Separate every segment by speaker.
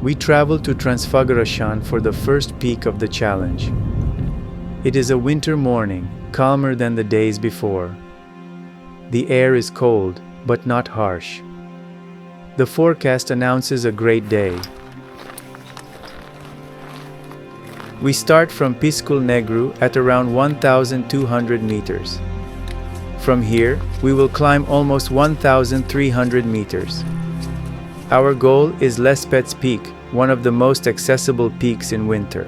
Speaker 1: We travel to Transfăgărășan for the first peak of the challenge. It is a winter morning, calmer than the days before. The air is cold, but not harsh. The forecast announces a great day. We start from Piscul Negru at around 1,200 meters. From here, we will climb almost 1,300 meters. Our goal is Lespezi Peak, one of the most accessible peaks in winter.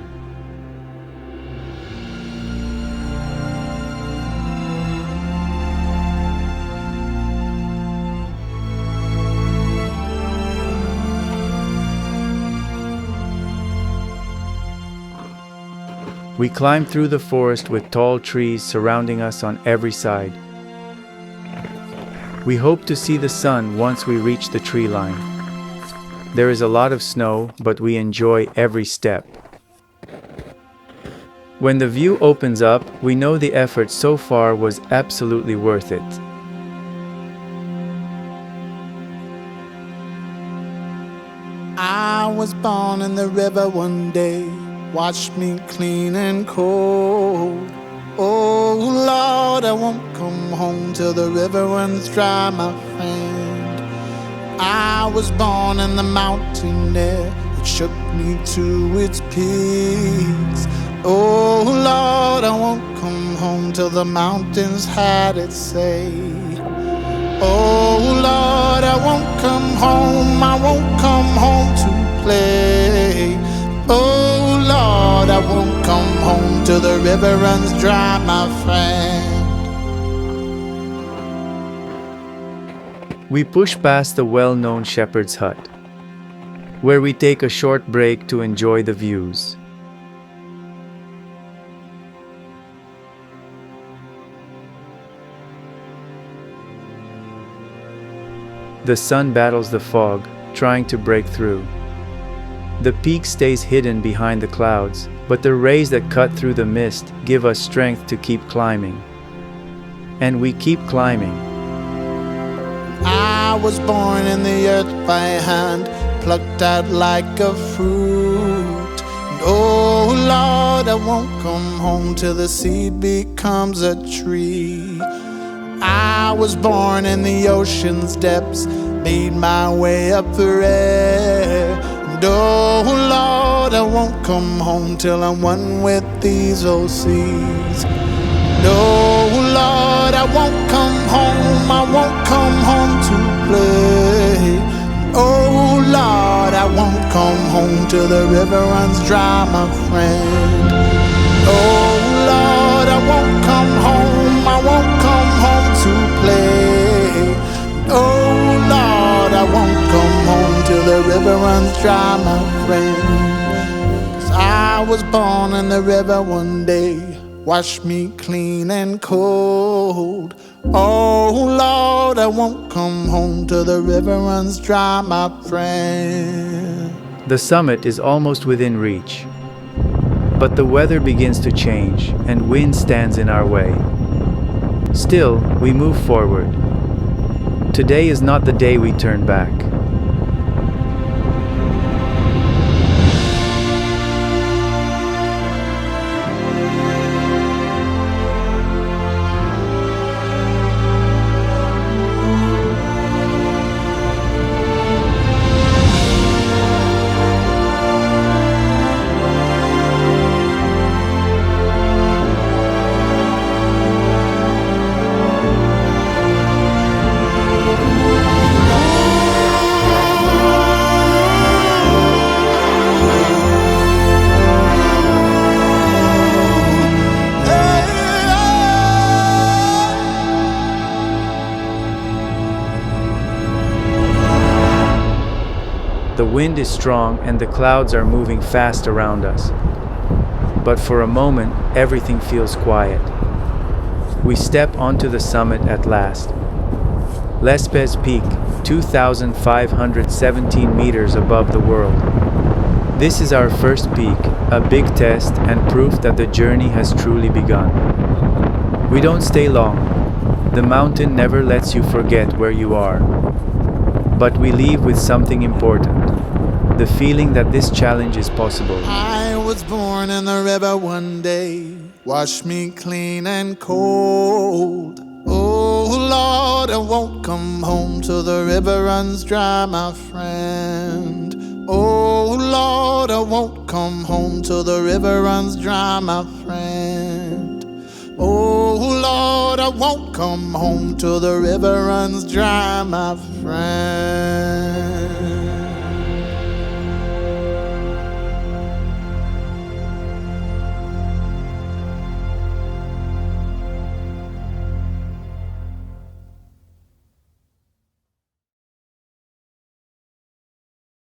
Speaker 1: We climb through the forest with tall trees surrounding us on every side. We hope to see the sun once we reach the tree line. There is a lot of snow, but we enjoy every step. When the view opens up, we know the effort so far was absolutely worth it.
Speaker 2: I was born in the river one day, watched me clean and cold. Oh Lord, I won't come home till the river runs dry, my friend. I was born in the mountain air, it shook me to its peaks. Oh Lord, I won't come home till the mountains had its say. Oh Lord, I won't come home, I won't come home to play. Oh Lord, I won't come home till the river runs dry, my friend.
Speaker 1: We push past the well-known shepherd's hut, where we take a short break to enjoy the views. The sun battles the fog, trying to break through. The peak stays hidden behind the clouds, but the rays that cut through the mist give us strength to keep climbing. And we keep climbing.
Speaker 2: I was born in the earth by hand, plucked out like a fruit. And oh Lord, I won't come home till the seed becomes a tree. I was born in the ocean's depths, made my way up the air. And oh Lord, I won't come home till I'm one with these old seas. And oh Lord, I won't come home, I won't come home to play. And oh Lord, I won't come home till the river runs dry, my friend. Oh Lord, I won't come home, I won't come home to play. Oh Lord, I won't come home till the river runs dry, my friend. 'Cause I was born in the river one day, wash me clean and cold. Oh Lord, I won't come home till the river runs dry, my friend.
Speaker 1: The summit is almost within reach, but the weather begins to change and wind stands in our way. Still, we move forward. Today is not the day we turn back. The wind is strong and the clouds are moving fast around us. But for a moment, everything feels quiet. We step onto the summit at last. Lespezi Peak, 2,517 meters above the world. This is our first peak, a big test and proof that the journey has truly begun. We don't stay long. The mountain never lets you forget where you are. But we leave with something important. the feeling that this challenge is possible.
Speaker 2: I was born in the river one day, wash me clean and cold. Oh Lord, I won't come home till the river runs dry, my friend. Oh Lord, I won't come home till the river runs dry, my friend. Oh Lord, I won't come home till the river runs dry, my friend.